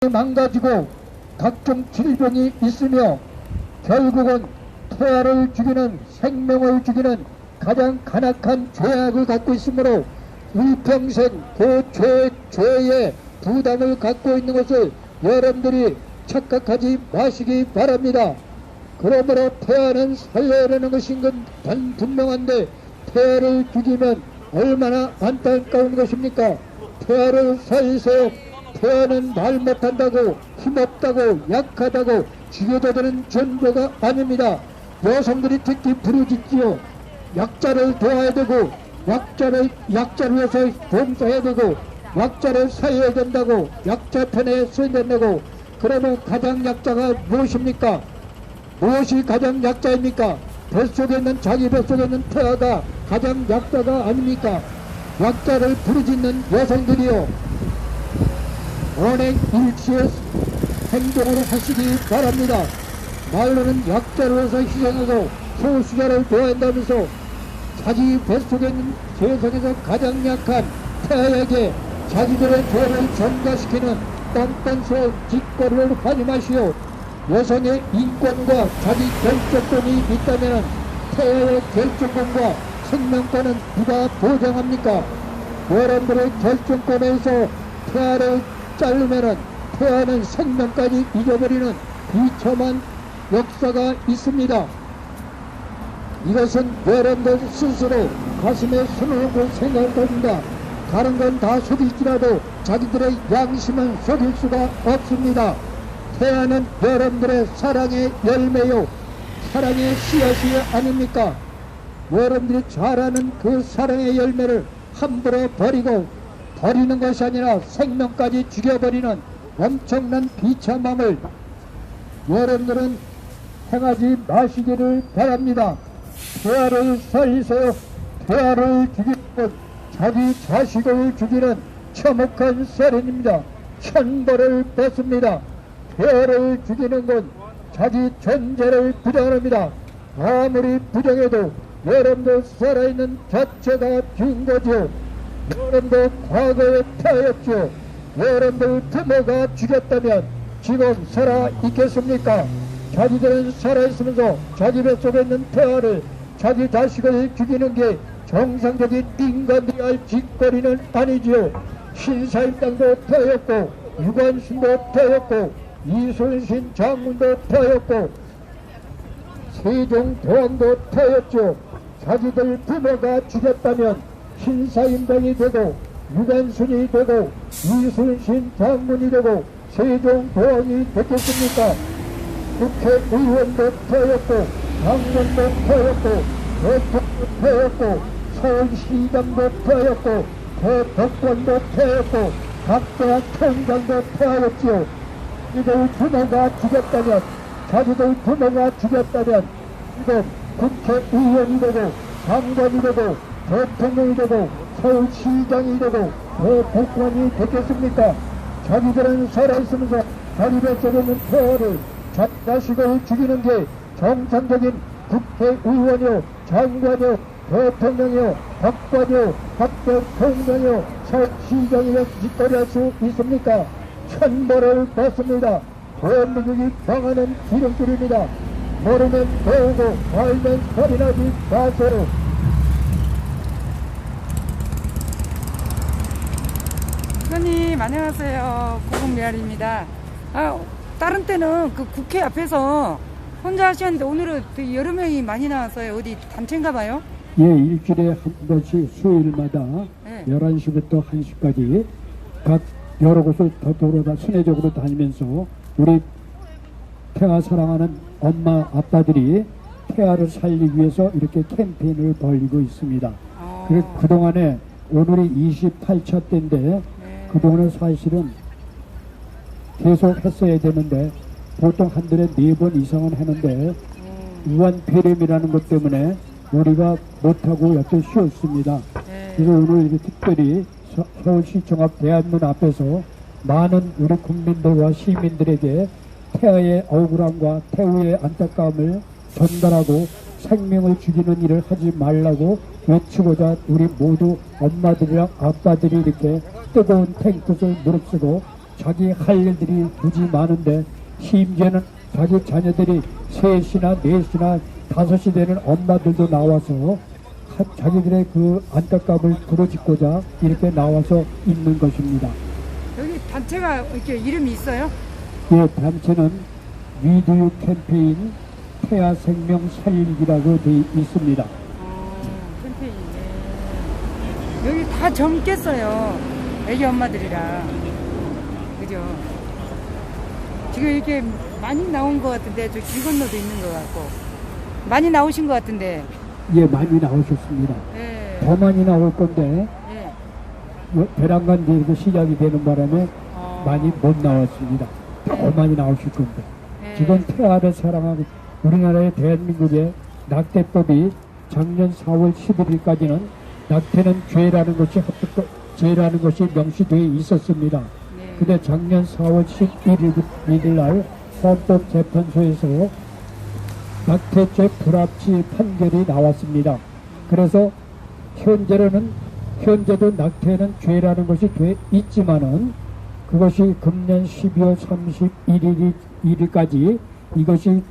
건강을 망가지고 각종 질병이 있으며 결국은 태아를 죽이는, 생명을 죽이는 가장 간악한 죄악을 갖고 있으므로 일평생 그 죄의 부담을 갖고 있는 것을 여러분들이 착각하지 마시기 바랍니다. 그러므로 태아는 살려야 하는 것인 건 분명한데 태아를 죽이면 얼마나 안타까운 것입니까? 태아를 살리세요. 태아는 말 못한다고, 힘없다고, 약하다고 죽여도 되는 존재가 아닙니다. 여성들이 특히 부르짖지요. 약자를 도와야 되고, 약자를 위해서 봉사해야 되고, 약자를 살려야 된다고, 약자 편에 서야 된다고. 그러면 가장 약자가 무엇입니까? 무엇이 가장 약자입니까? 뱃속에 있는, 자기 뱃속에 있는 태아가 가장 약자가 아닙니까? 약자를 부르짖는 여성들이요, 언행일치의 행동을 하시기 바랍니다. 말로는 약자를 위해서 희생하고 소수자를 도와낸다면서 자기 뱃속에 있는 세상에서 가장 약한 태아에게 자기들의 죄를 전가시키는 딴딴스러운 짓거리를 하지 마시오. 여성의 인권과 자기 결정권이 있다면 태아의 결정권과 생명권은 누가 보장합니까? 여러분들의 결정권에서 태아를 자르면은 태아는 생명까지 잊어버리는 비참한 역사가 있습니다. 이것은 여러분들 스스로 가슴에 손을 얹고 생각할 겁니다. 다른 건 다 속일지라도 자기들의 양심은 속일 수가 없습니다. 태아는 여러분들의 사랑의 열매요, 사랑의 씨앗이 아닙니까? 여러분들이 잘 아는 그 사랑의 열매를 함부로 버리는 것이 아니라 생명까지 죽여버리는 엄청난 비참함을 여러분들은 행하지 마시기를 바랍니다. 태아를 살리세요. 태아를 죽이는 것, 자기 자식을 죽이는 처목한 살인입니다. 천벌을 받습니다. 태아를 죽이는 건 자기 존재를 부정합니다. 아무리 부정해도 여러분도 살아있는 자체가 죽은 거죠. 여러분도 과거에 태아였죠. 여러분들 부모가 죽였다면 지금 살아있겠습니까? 자기들은 살아있으면서 자기 뱃속에 있는 태아를, 자기 자식을 죽이는 게 정상적인 인간들이 할 짓거리는 아니지요. 신사임당도 태아였고, 유관순도 태아였고, 이순신 장군도 태아였고, 세종대왕도 태아였죠. 자기들 부모가 죽였다면 신사임당이 되고, 유관순이 되고, 이순신 장군이 되고, 세종대왕이 됐겠습니까? 국회의원도 태웠고, 장관도 태웠고, 대통령도 태웠고, 서울시장도 태웠고, 대법관도 태웠고, 각 대학 총장도 태웠지요. 이들 부모가 죽였다면, 자기들 부모가 죽였다면 지금 국회의원이 되고, 장관이 되고, 대통령이 되고, 서울시장이 되고, 대법관이 됐겠습니까? 자기들은 살아있으면서 자기 뱃속에 있는 태아를, 자식을 죽이는 게 정상적인 국회의원이요, 장관이요, 대통령이요, 법관이요, 각대통령이요, 서울시장이요, 짓거리할 수 있습니까? 천벌을 받습니다. 대한민국이 당하는 기름줄입니다. 모르면 배우고 알면 소리나지 마세요. 의원님 안녕하세요. 고국메아리입니다. 다른 때는 그 국회 앞에서 혼자 하셨는데 오늘은 되게 여러 명이 많이 나왔어요. 어디 단체인가 봐요? 예, 일주일에 한 번씩 수요일마다 네. 11시부터 1시까지 각 여러 곳을 더 돌아다 순회적으로 다니면서 우리 태아 사랑하는 엄마 아빠들이 태아를 살리기 위해서 이렇게 캠페인을 벌이고 있습니다. 그동안에 오늘이 28차 때인데 네. 그동안은 사실은 계속 했어야 되는데 보통 한 달에 4번 이상은 하는데 우한 폐렴이라는 것 때문에 우리가 못하고 여태 쉬었습니다. 네. 그래서 오늘 이렇게 특별히 서울시청 앞 대한문 앞에서 많은 우리 국민들과 시민들에게 태아의 억울함과 태우의 안타까움을 전달하고 생명을 죽이는 일을 하지 말라고 외치고자 우리 모두 엄마들이랑 아빠들이 이렇게 뜨거운 탱크를 무릅쓰고 자기 할 일들이 무지 많은데 심지어는 자기 자녀들이 셋이나 넷이나 다섯이 되는 엄마들도 나와서 자기들의 그 안타까움을 부러짓고자 이렇게 나와서 있는 것입니다. 여기 단체가 이렇게 이름이 있어요? 이 단체는 위드유 캠페인 태아 생명 살리기라고 되어 있습니다. 캠페인. 네. 여기 다 젊겠어요. 애기 엄마들이라. 그죠? 지금 이렇게 많이 나온 것 같은데, 저 길 건너도 있는 것 같고. 많이 나오신 것 같은데. 예, 많이 나오셨습니다. 네. 더 많이 나올 건데, 네. 배란간 대회가 시작이 되는 바람에 많이 못 나왔습니다. 더 많이 나오실 건데. 네. 지금 태아를 사랑하는 우리나라의 대한민국의 낙태법이 작년 4월 11일까지는 낙태는 죄라는 것이 명시되어 있었습니다. 네. 근데 작년 4월 11일 날 헌법재판소에서 낙태죄 불합치 판결이 나왔습니다. 그래서 현재도 낙태는 죄라는 것이 돼 있지만은 그것이 금년 12월 31일까지 이것이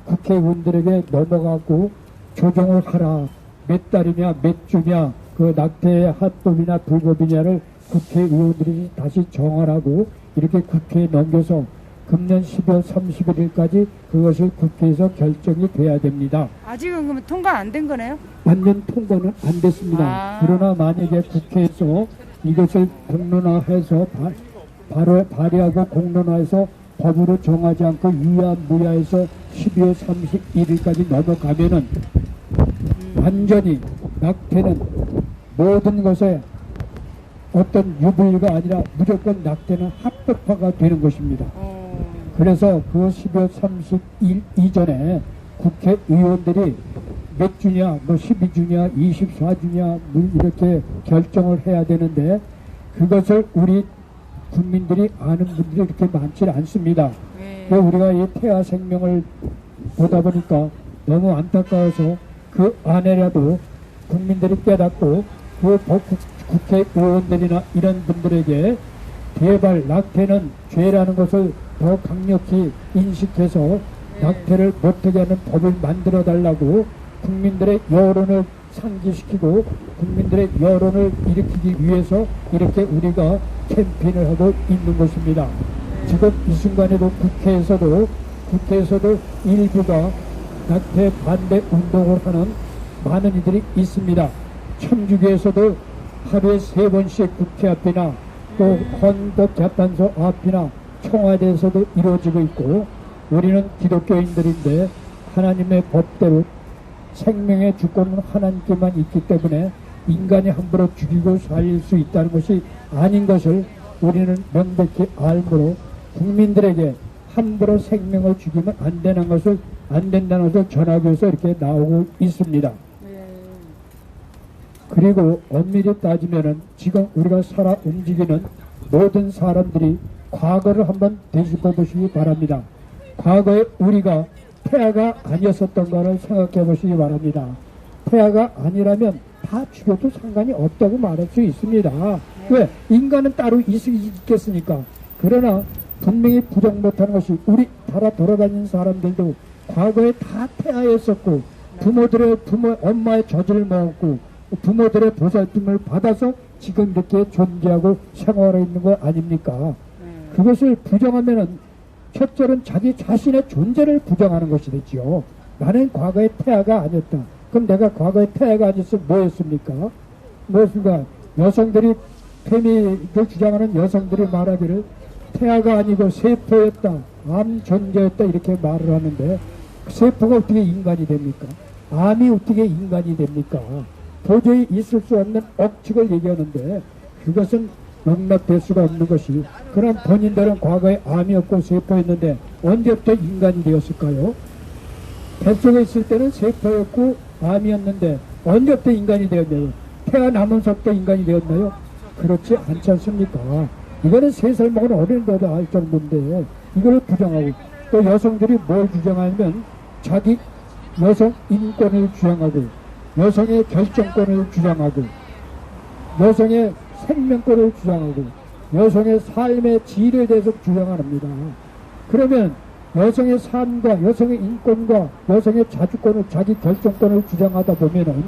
국회의원들에게 넘어가고 조정을 하라. 몇 달이냐 몇 주냐 그 낙태의 합법이냐 불법이냐를 국회의원들이 다시 정하라고 이렇게 국회에 넘겨서 금년 12월 31일까지 그것을 국회에서 결정이 돼야 됩니다. 아직은 그러면 통과 안 된 거네요? 완전 통과는 안 됐습니다. 그러나 만약에 국회에서 이것을 공론화해서 바로 발의하고 공론화해서 법으로 정하지 않고 유야무야해서 12월 31일까지 넘어가면은 완전히 낙태는 모든 것에 어떤 유불리가 아니라 무조건 낙태는 합법화가 되는 것입니다. 그래서 그 12월 30일 이전에 국회의원들이 몇 주냐, 뭐 12주냐, 24주냐, 이렇게 결정을 해야 되는데 그것을 우리 국민들이 아는 분들이 이렇게 많지 않습니다. 우리가 이 태아 생명을 보다 보니까 너무 안타까워서 그 안에라도 국민들이 깨닫고 그 국회의원들이나 이런 분들에게 제발 낙태는 죄라는 것을 더 강력히 인식해서 낙태를 못하게 하는 법을 만들어 달라고 국민들의 여론을 상기시키고 국민들의 여론을 일으키기 위해서 이렇게 우리가 캠페인을 하고 있는 것입니다. 지금 이 순간에도 국회에서도 일부가 낙태 반대 운동을 하는 많은 이들이 있습니다. 천주교에서도 하루에 3번씩 국회 앞이나 또 헌법재판소 앞이나 청와대에서도 이루어지고 있고 우리는 기독교인들인데 하나님의 법대로 생명의 주권은 하나님께만 있기 때문에 인간이 함부로 죽이고 살릴 수 있다는 것이 아닌 것을 우리는 명백히 알므로 국민들에게 함부로 생명을 죽이면 안 된다는 것을 전하기 위해서 이렇게 나오고 있습니다. 그리고 엄밀히 따지면은 지금 우리가 살아 움직이는 모든 사람들이 과거를 한번 되짚어 보시기 바랍니다. 과거에 우리가 태아가 아니었었던가를 생각해 보시기 바랍니다. 태아가 아니라면 다 죽여도 상관이 없다고 말할 수 있습니다. 왜? 인간은 따로 있겠습니까? 그러나 분명히 부정 못하는 것이 우리 따라 돌아다니는 사람들도 과거에 다 태아였었고 엄마의 젖을 먹었고 부모들의 보살핌을 받아서 지금 이렇게 존재하고 생활하고 있는 거 아닙니까? 그것을 부정하면은 첫째는 자기 자신의 존재를 부정하는 것이 되지요. 나는 과거에 태아가 아니었다. 그럼 내가 과거에 태아가 아니었으면 뭐였습니까? 무엇인가 여성들이 페미를 주장하는 여성들이 말하기를 태아가 아니고 세포였다. 암 존재였다. 이렇게 말을 하는데 세포가 어떻게 인간이 됩니까? 암이 어떻게 인간이 됩니까? 도저히 있을 수 없는 억측을 얘기하는데 그것은 용납될 수가 없는 것이 그럼 본인들은 과거에 암이었고 세포였는데 언제부터 인간이 되었을까요? 뱃속에 있을 때는 세포였고 암이었는데 언제부터 인간이 되었나요? 태어나면서부터 인간이 되었나요? 그렇지 않지 않습니까? 이거는 3살 먹은 어린애도 알 정도인데 이걸 부정하고 또 여성들이 뭘 주장하면 자기 여성 인권을 주장하고 여성의 결정권을 주장하고 여성의 생명권을 주장하고 여성의 삶의 질에 대해서 주장합니다. 그러면 여성의 삶과 여성의 인권과 여성의 자주권을, 자기 결정권을 주장하다 보면은,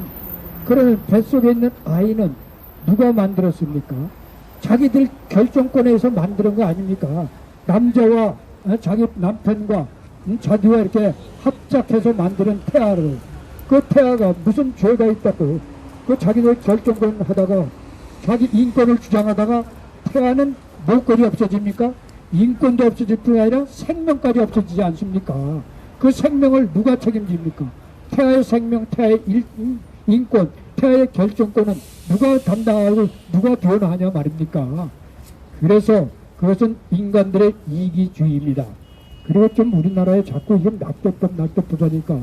그러면 뱃속에 있는 아이는 누가 만들었습니까? 자기들 결정권에서 만드는 거 아닙니까? 남자와 자기 남편과 자기와 이렇게 합작해서 만드는 태아를, 그 태아가 무슨 죄가 있다고 그 자기들 결정권 하다가 자기 인권을 주장하다가 태아는 목걸이 없어집니까? 인권도 없어질 뿐 아니라 생명까지 없어지지 않습니까? 그 생명을 누가 책임집니까? 태아의 생명, 태아의 인권, 태아의 결정권은 누가 담당하고 누가 변화하냐 말입니까? 그래서 그것은 인간들의 이기주의입니다. 그리고 좀 우리나라에 자꾸 이건 낙태법 하니까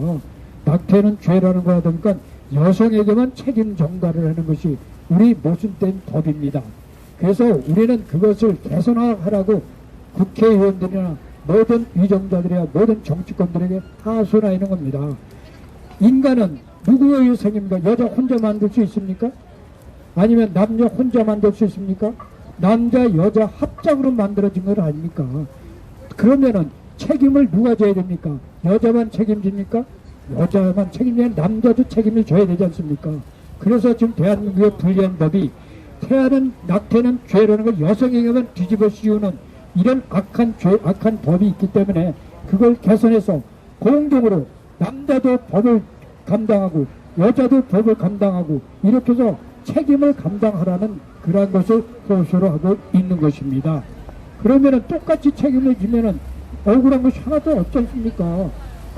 낙태는 죄라는 거 하다 보니까 여성에게만 책임 전가를 하는 것이 우리 모순된 법입니다. 그래서 우리는 그것을 개선하라고 국회의원들이나 모든 위정자들이나 모든 정치권들에게 하소연하는 겁니다. 인간은 누구의 생입니까? 여자 혼자 만들 수 있습니까? 아니면 남녀 혼자 만들 수 있습니까? 남자 여자 합작으로 만들어진 것 아닙니까? 그러면은 책임을 누가 져야 됩니까? 여자만 책임집니까? 여자만 책임지면 남자도 책임을 져야 되지 않습니까? 그래서 지금 대한민국의 불리한 법이 낙태는 죄라는 걸 여성에게만 뒤집어 씌우는 이런 악한 법이 있기 때문에 그걸 개선해서 공동으로 남자도 법을 감당하고 여자도 법을 감당하고 이렇게 해서 책임을 감당하라는 그러한 것을 호소를 하고 있는 것입니다. 그러면은 똑같이 책임을 지면은 억울한 것이 하나도 없지 않습니까?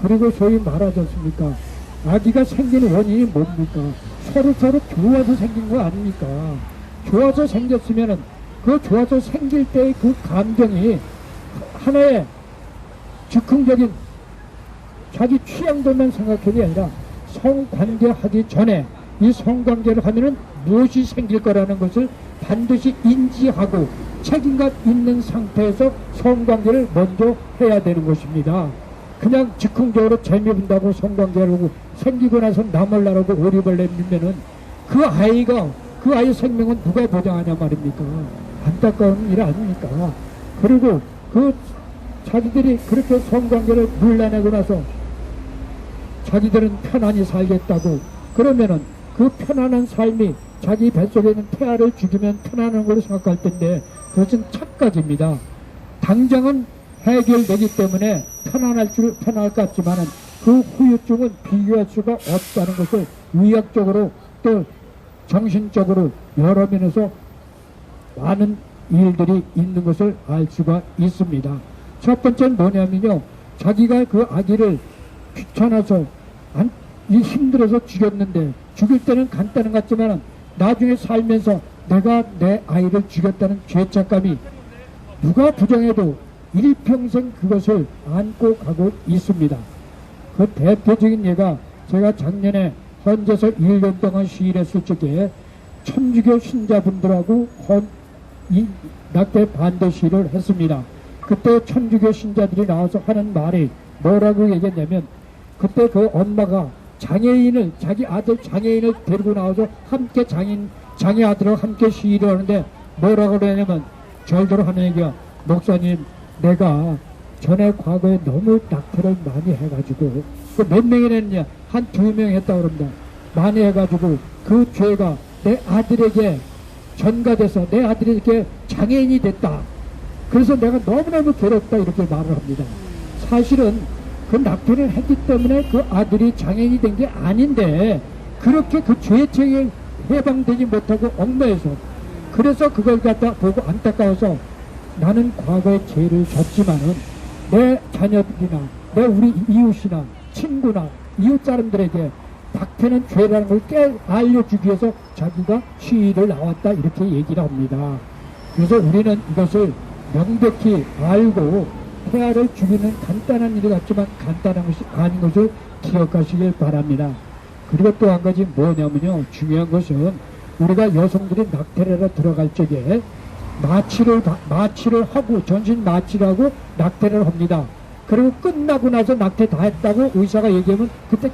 그리고 소위 말하지 않습니까? 아기가 생기는 원인이 뭡니까? 서로 좋아서 생긴 거 아닙니까? 좋아서 생겼으면은 그 좋아서 생길 때의 그 감정이 하나의 즉흥적인 자기 취향들만 생각하는 게 아니라 성관계 하기 전에 이 성관계를 하면은 무엇이 생길 거라는 것을 반드시 인지하고 책임감 있는 상태에서 성관계를 먼저 해야 되는 것입니다. 그냥 즉흥적으로 재미 본다고 성관계를 하고 생기고 나서 남을 나라고 오리벌 내밀면은 그 아이의 생명은 누가 보장하냐 말입니까? 안타까운 일 아닙니까? 그리고 자기들이 그렇게 성관계를 물러내고 나서 자기들은 편안히 살겠다고 그러면은 그 편안한 삶이 자기 뱃속에 있는 태아를 죽이면 편안한 걸로 생각할 텐데 그것은 착각입니다. 당장은 해결되기 때문에 편안할 것 같지만은 그 후유증은 비교할 수가 없다는 것을 의학적으로 또 정신적으로 여러 면에서 많은 일들이 있는 것을 알 수가 있습니다. 첫 번째는 뭐냐면요, 자기가 그 아기를 귀찮아서 힘들어서 죽였는데 죽일 때는 간단한 것 같지만 나중에 살면서 내가 내 아이를 죽였다는 죄책감이 누가 부정해도 일평생 그것을 안고 가고 있습니다. 그 대표적인 예가 제가 작년에 헌재에서 1년 동안 시위했을 적에 천주교 신자분들하고 낙태 반대 시위를 했습니다. 그때 천주교 신자들이 나와서 하는 말이 뭐라고 얘기했냐면, 그때 그 엄마가 자기 아들 장애인을 데리고 나와서 함께 장애 아들하고 함께 시위를 하는데 뭐라고 그러냐면 절대로 하는 얘기야. 목사님, 내가 전에 과거에 너무 낙태를 많이 해가지고 몇 명이나 했냐? 한 2명 했다고 그럽니다. 많이 해가지고 그 죄가 내 아들에게 전가돼서 내 아들이 이렇게 장애인이 됐다. 그래서 내가 너무너무 괴롭다 이렇게 말을 합니다. 사실은 그 낙태를 했기 때문에 그 아들이 장애인이 된 게 아닌데 그렇게 그 죄책에 해방되지 못하고 얽매여서 그래서 그걸 갖다 보고 안타까워서 나는 과거에 죄를 졌지만은 내 자녀들이나 내 우리 이웃이나 친구나 이웃 사람들에게 낙태는 죄라는 걸 알려주기 위해서 자기가 시위를 나왔다 이렇게 얘기를 합니다. 그래서 우리는 이것을 명백히 알고 태아를 죽이는 간단한 일 같지만 간단한 것이 아닌 것을 기억하시길 바랍니다. 그리고 또 한 가지 뭐냐면요, 중요한 것은 우리가 여성들이 낙태를 하러 들어갈 적에 마취를 하고 전신 마취를 하고 낙태를 합니다. 그리고 끝나고 나서 낙태 다 했다고 의사가 얘기하면 그때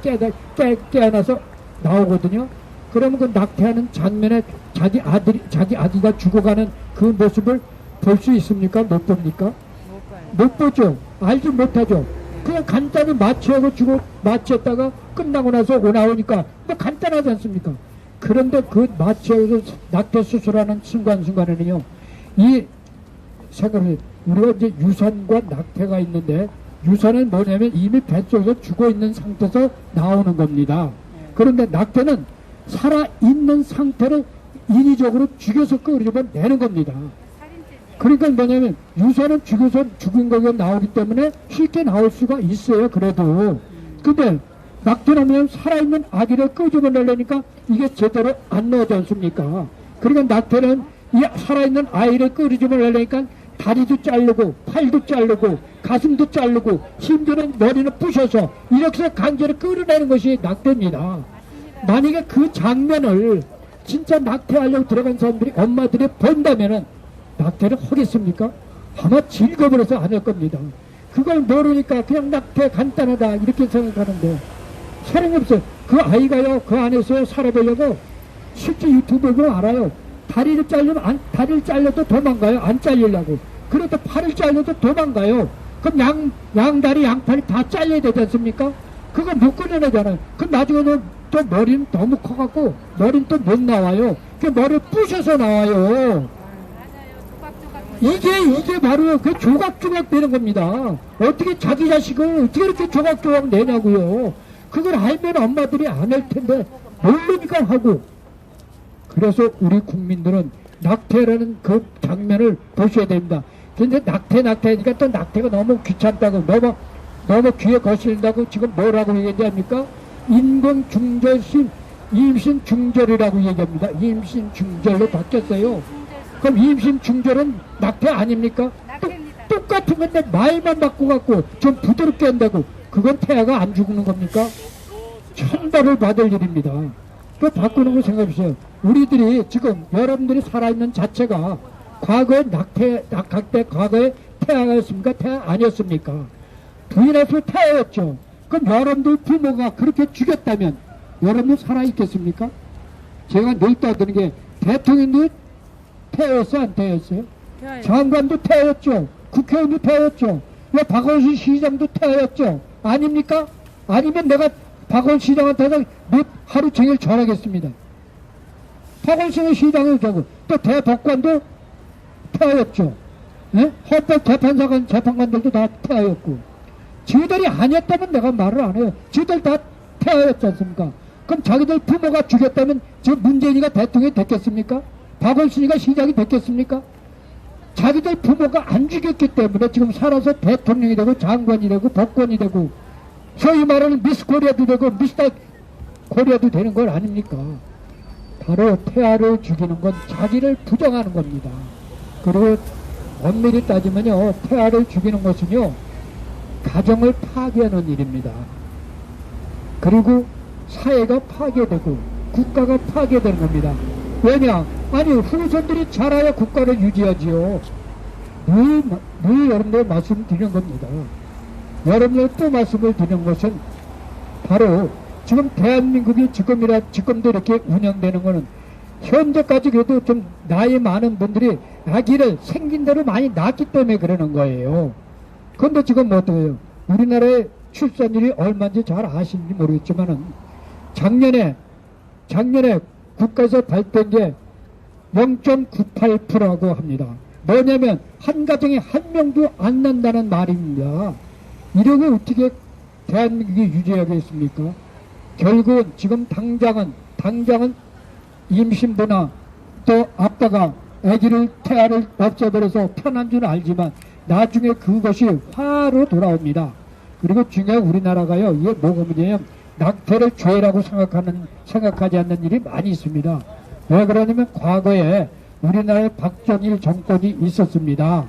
깨어나서 나오거든요. 그러면 그 낙태하는 장면에 자기 아기가 죽어가는 그 모습을 볼 수 있습니까? 못 봅니까? 못 봐요. 못 보죠. 알지 못하죠. 그냥 간단히 마취하고 주고 마취했다가 끝나고 나서 나오니까 뭐 간단하지 않습니까? 그런데 그 마취하고 낙태 수술하는 순간순간에는요, 이 생각을, 우리가 이제 유산과 낙태가 있는데, 유산은 뭐냐면 이미 뱃속에서 죽어 있는 상태에서 나오는 겁니다. 그런데 낙태는 살아있는 상태를 인위적으로 죽여서 끌어내는 겁니다. 그러니까 뭐냐면 유산은 죽어서 죽은 거가 나오기 때문에 쉽게 나올 수가 있어요. 그래도. 근데 낙태하면 살아있는 아기를 끄집어내려니까 이게 제대로 안 나오지 않습니까? 그러니까 낙태는 이 살아있는 아이를 끄집어내려니까 다리도 자르고 팔도 자르고 가슴도 자르고 심지어는 머리는 부셔서 이렇게 해서 강제로 끌어내는 것이 낙태입니다. 만약에 그 장면을 진짜 낙태하려고 들어간 사람들이, 엄마들이 본다면은 낙태를 하겠습니까? 아마 즐거워서 안 할 겁니다. 그걸 모르니까 그냥 낙태 간단하다 이렇게 생각하는데 사랑이 없어요. 그 아이가요, 그 안에서 살아보려고 실제 유튜브 보면 알아요. 다리를 잘리면 다리를 잘려도 도망가요. 안 잘리려고. 그래도 팔을 잘려도 도망가요. 그럼 양다리 양팔이 다 잘려야 되지 않습니까? 그거 못 끊어내잖아요. 그럼 나중에는 또 머리는 너무 커갖고 머리는 또 못 나와요. 그 머리를 부셔서 나와요. 이게 바로 그 조각조각 되는 겁니다. 어떻게 자기 자식을 어떻게 이렇게 조각조각 내냐고요. 그걸 알면 엄마들이 안 할 텐데 모르니까 하고. 그래서 우리 국민들은 낙태라는 그 장면을 보셔야 됩니다. 근데 낙태니까 또 낙태가 너무 귀찮다고, 너무 귀에 거슬린다고 지금 뭐라고 얘기합니까? 인공중절심, 임신중절이라고 얘기합니다. 임신중절로 바뀌었어요. 그럼 임신중절은 낙태 아닙니까? 똑같은 건데 말만 바꿔갖고 좀 부드럽게 한다고, 그건 태아가 안 죽는 겁니까? 천벌을 받을 일입니다. 그 바꾸는 거 생각해보세요. 우리들이 지금 여러분들이 살아있는 자체가 과거에 낙태 과거에 태아였습니까? 태아 아니었습니까? 부인해서 태아였죠. 그럼 여러분들 부모가 그렇게 죽였다면 여러분들 살아있겠습니까? 제가 늘 떠드는 게, 대통령도 태아였어요? 안 태아였어요? 장관도 태아였죠. 국회의원도 태아였죠. 왜 박원순 시장도 태아였죠? 아닙니까? 아니면 내가 박원순 시장한테서 하루 종일 전하겠습니다. 박원순 시장을 저고, 또 대법관도 태아였죠. 예? 헌법 재판관들도 다 태아였고. 지들이 아니었다면 내가 말을 안 해요. 지들 다 태아였지 않습니까? 그럼 자기들 부모가 죽였다면 지금 문재인이가 대통령이 됐겠습니까? 박원순이가 시장이 됐겠습니까? 자기들 부모가 안 죽였기 때문에 지금 살아서 대통령이 되고 장관이 되고 법관이 되고 소위 말하는 미스 코리아도 되고 미스터 코리아도 되는 걸 아닙니까? 바로 태아를 죽이는 건 자기를 부정하는 겁니다. 그리고 엄밀히 따지면요, 태아를 죽이는 것은요, 가정을 파괴하는 일입니다. 그리고 사회가 파괴되고 국가가 파괴되는 겁니다. 왜냐? 아니, 후손들이 자라야 국가를 유지하지요. 늘 여러분들 말씀드리는 겁니다. 여러분들 또 말씀을 드리는 것은 바로 지금 대한민국이 지금도 이렇게 운영되는 것은 현재까지 그래도 좀 나이 많은 분들이 아기를 생긴 대로 많이 낳기 때문에 그러는 거예요. 그런데 지금 뭐 어떠해요? 우리나라의 출산율이 얼마인지 잘 아시는지 모르겠지만은 작년에 국가에서 발표한 게 0.98%라고 합니다. 뭐냐면 한 가정에 한 명도 안 난다는 말입니다. 이렇게 어떻게 대한민국이 유지하겠습니까? 결국은 지금 당장은 임신부나 또 아빠가 태아를 없애버려서 편한 줄 알지만 나중에 그것이 화로 돌아옵니다. 그리고 중요한 우리나라가요, 이게 뭐가 문제냐면 낙태를 죄라고 생각하지 않는 일이 많이 있습니다. 왜 그러냐면 과거에 우리나라에 박정희 정권이 있었습니다.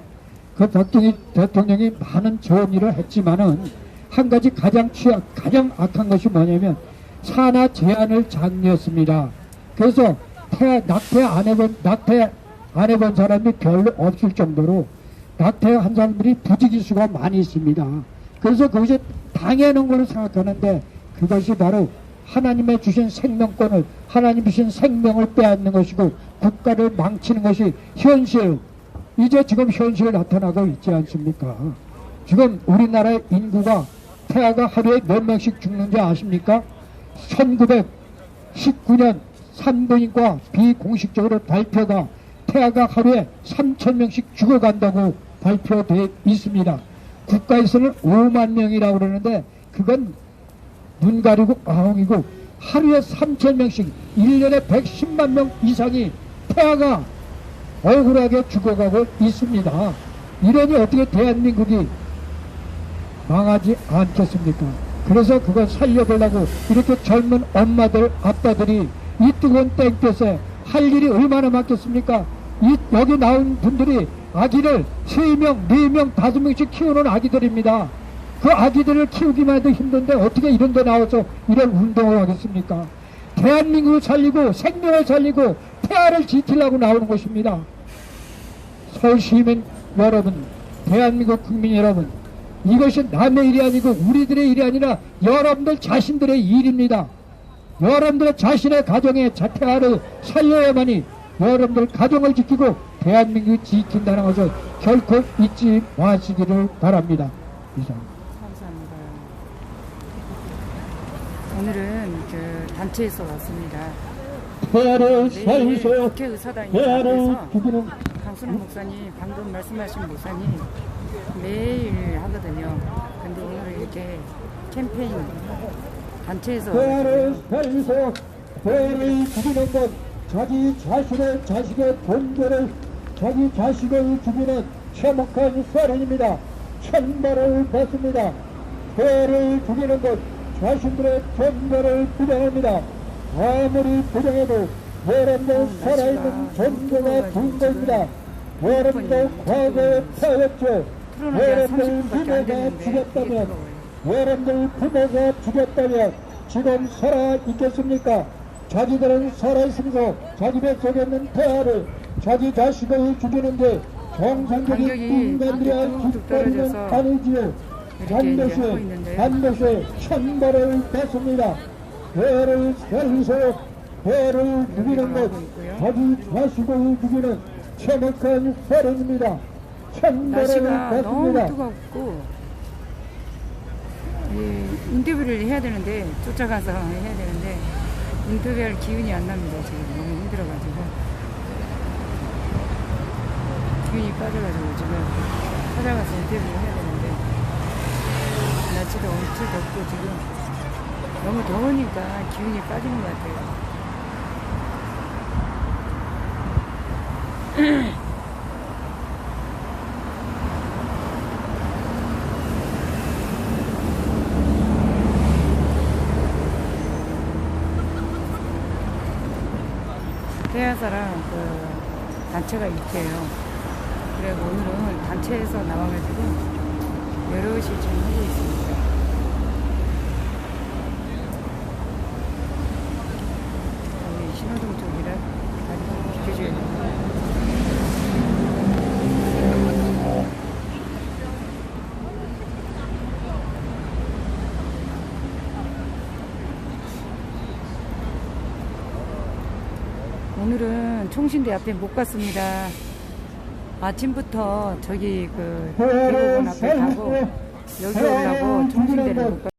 그 박정희 대통령이 많은 좋은 일을 했지만은 한 가지 가장 악한 것이 뭐냐면 산하 제한을 장려했습니다. 그래서 낙태 안 해본 사람이 별로 없을 정도로 낙태한 사람들이 부지기수가 많이 있습니다. 그래서 그것이 당연한 걸로 생각하는데 그것이 바로 하나님의 주신 생명권을, 하나님 주신 생명을 빼앗는 것이고 국가를 망치는 것이 현실 이제 지금 현실에 나타나고 있지 않습니까? 지금 우리나라의 인구가 태아가 하루에 몇 명씩 죽는지 아십니까? 1919년 산부인과 비공식적으로 발표가 태아가 하루에 3,000명씩 죽어간다고 발표되어 있습니다. 국가에서는 5만 명이라고 그러는데 그건 눈 가리고 아웅이고 하루에 3,000명씩 1년에 110만 명 이상이 태아가 억울하게 죽어가고 있습니다. 이러니 어떻게 대한민국이 망하지 않겠습니까? 그래서 그걸 살려보려고 이렇게 젊은 엄마들, 아빠들이 이 뜨거운 땡볕에 할 일이 얼마나 많겠습니까? 여기 나온 분들이 아기를 3명, 4명, 5명씩 키우는 아기들입니다. 그 아기들을 키우기만 해도 힘든데 어떻게 이런 데 나와서 이런 운동을 하겠습니까? 대한민국을 살리고 생명을 살리고 태아를 지키려고 나오는 것입니다. 서울시민 여러분, 대한민국 국민 여러분, 이것이 남의 일이 아니고 우리들의 일이 아니라 여러분들 자신들의 일입니다. 여러분들 자신의 가정의 태아를 살려야만이 여러분들 가정을 지키고 대한민국을 지킨다는 것을 결코 잊지 마시기를 바랍니다. 이상. 감사합니다. 오늘은 그 단체에서 왔습니다. 태아를 내일 살리소. 국회의사당에 태아를 앞에서 죽이는 강순호 목사님, 방금 말씀하신 목사님 매일 하거든요. 근데 오늘 이렇게 캠페인 단체에서 태아를 살리소. 태아를 죽이는 것, 자기 자신의 자식의 본전을 자기 자식을 죽이는 참혹한 살인입니다. 천벌을 받습니다. 태아를 죽이는 것, 자신들의 전가를 부정합니다. 아무리 부정해도 여러분들 살아있는 전가가 된 겁니다. 여러분들 과거에 태였죠. 여러분들 부모가 죽였다면, 여러분들 부모가 죽였다면 지금 살아있겠습니까? 자기들은 살아있으면서 자기 뱃속에 있는 태아를 자기 자식을 죽이는데 정상적인 인간들이 할 짓거리는 아니지요. 반드시 천벌을 받습니다. 배를 살리소. 배를 죽이는 것, 자기 자식을 죽이는 참혹한 살인입니다. 천벌을 날씨가 너무 받습니다. 뜨겁고 인터뷰를 해야 되는데 쫓아가서 해야 되는데 인터뷰할 기운이 안 납니다. 지금 너무 힘들어가지고 기운이 빠져가지고 지금 찾아가서 인터뷰를 해야 되는데 날씨도 엄청 덥고 지금 너무 더우니까 기운이 빠지는 것 같아요. 태아사랑 그 단체가 있대요. 그래서 오늘은 단체에서 나와가지고 여럿이 지금 하고 있습니다. 여기 신호등 쪽이라 다리 좀 비켜줘야 돼요. 오늘은 총신대 앞에 못 갔습니다. 아침부터 저기 그 대법원 앞에 가고 여기 오려고 총신대를 못 갔습니다.